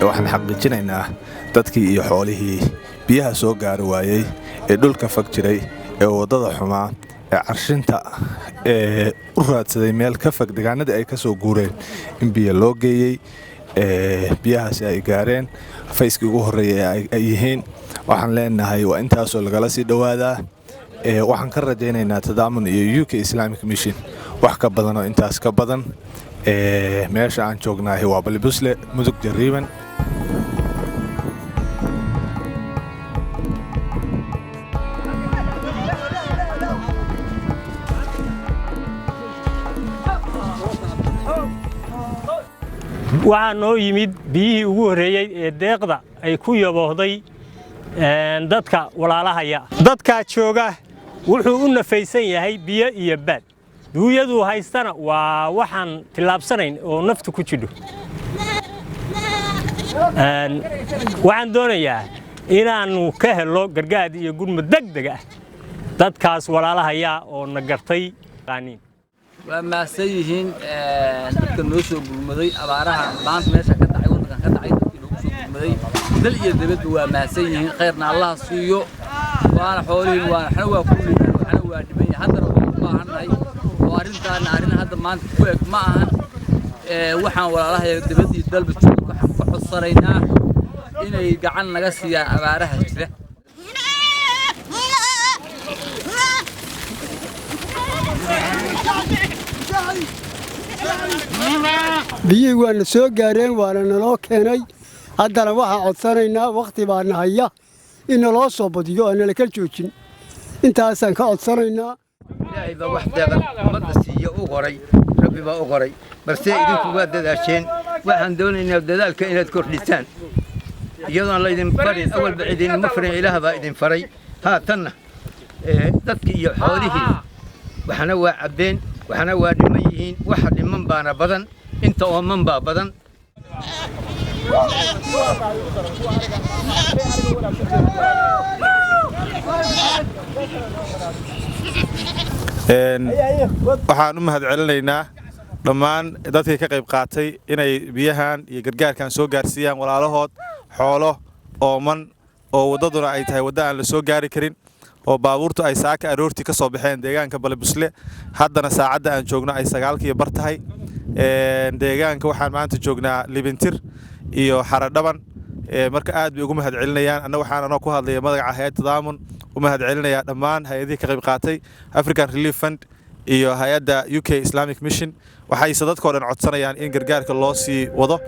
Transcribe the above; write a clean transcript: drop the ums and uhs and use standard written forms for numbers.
waxaan xaqiijinaynaa dadkii iyo xoolihii biyaha soo gaari waayey ee dhulka fag jiray ee waddada xumaa ee carshinta u raadsaday meel ka fag deegaanadii ay ka soo guureen in biyo loo geeyey biyahaasi ay gaareen fayskii ugu horreeyay ay yihiin waxaan leenahay waa intaasoo lagala sii dhowaadaa waxaan ka rajaynaynaa tadaamun iyo UK Islamic Mission wax ka badan oo intaas ka badan meesha aan joognaahay waa Balibusle mudug jariiban waxaa noo yimid biyihii ugu horreeyey ee deeqda ay ku yaboohday dadka walaalahaya dadka jooga wuxuu u nafaysan yahay biyo iyo baad duuyadu haystana waa waxaan tilaabsanayn oo naftu ku jidho waxaan doonayaa inaannu ka helo gargaad iyo gurmud degdeg ah dadkaas walaalahaya oo na gartay qaaniin waa maasan yihiin dadka noo soo gurmaday abaaraha maanta meesha ka dhacay waddanka ka dhacay dadkii noo soo gurmaday dal iyo dibadba waa maasan yihiin khayrna Allah siiyo waana xoolihiin waana waa ku liiban waxna waa dhiban haddana waxaan u baahannahay oo arrintaana arrin hadda maanta ku eg ma ahan waxaan walaalahay dibad iyo dalba joogo waxaan ku codsanaynaa inay gacan naga siiyaan abaaraha jira biyihii waana soo gaareen waana naloo keenay haddana waxaan codsanaynaa wakhti baa nahaya in naloo soo badiyo aan nala ka joojin intaasaan ka codsanaynaa ilaahay baa wax deeqan ummadda siiya u qoray rabbi baa u qoray balse idinku waa dadaasheen waxaan doonaynaa dadaalka inaad kordhisaan iyadoon laydin farin awalba idinma farin ilaah baa idin faray haatanna dadkii iyo xoolihii waxna waa cabbeen waxna waa dhiman yihiin waxa dhiman baana badan inta ooman baa badan waxaan u mahadcelinaynaa dhammaan dadkii ka qayb qaatay inay biyahan iyo gargaarkan soo gaarsiiyaan walaalahood xoolo ooman oo waddaduna ay tahay wadda aan la soo gaari karin oo baabuurtu ay saaka aroortii ka soo baxeen deegaanka Balibusle haddana saacadda aan joogno ay 9:00 bar tahay deegaanka waxaan maanta joognaa Libintir iyo Xaradhaban marka aad bay ugu mahadcelinayaan anna waxaan ku hadlaya magaca hay'adda Tadaamun u mahadcelinayaa dhammaan hay'adihii ka qayb qaatay African Relief Fund iyo hay'adda UK Islamic Mission waxay dadkoo dhan codsanayaan in gargaarka loo sii wado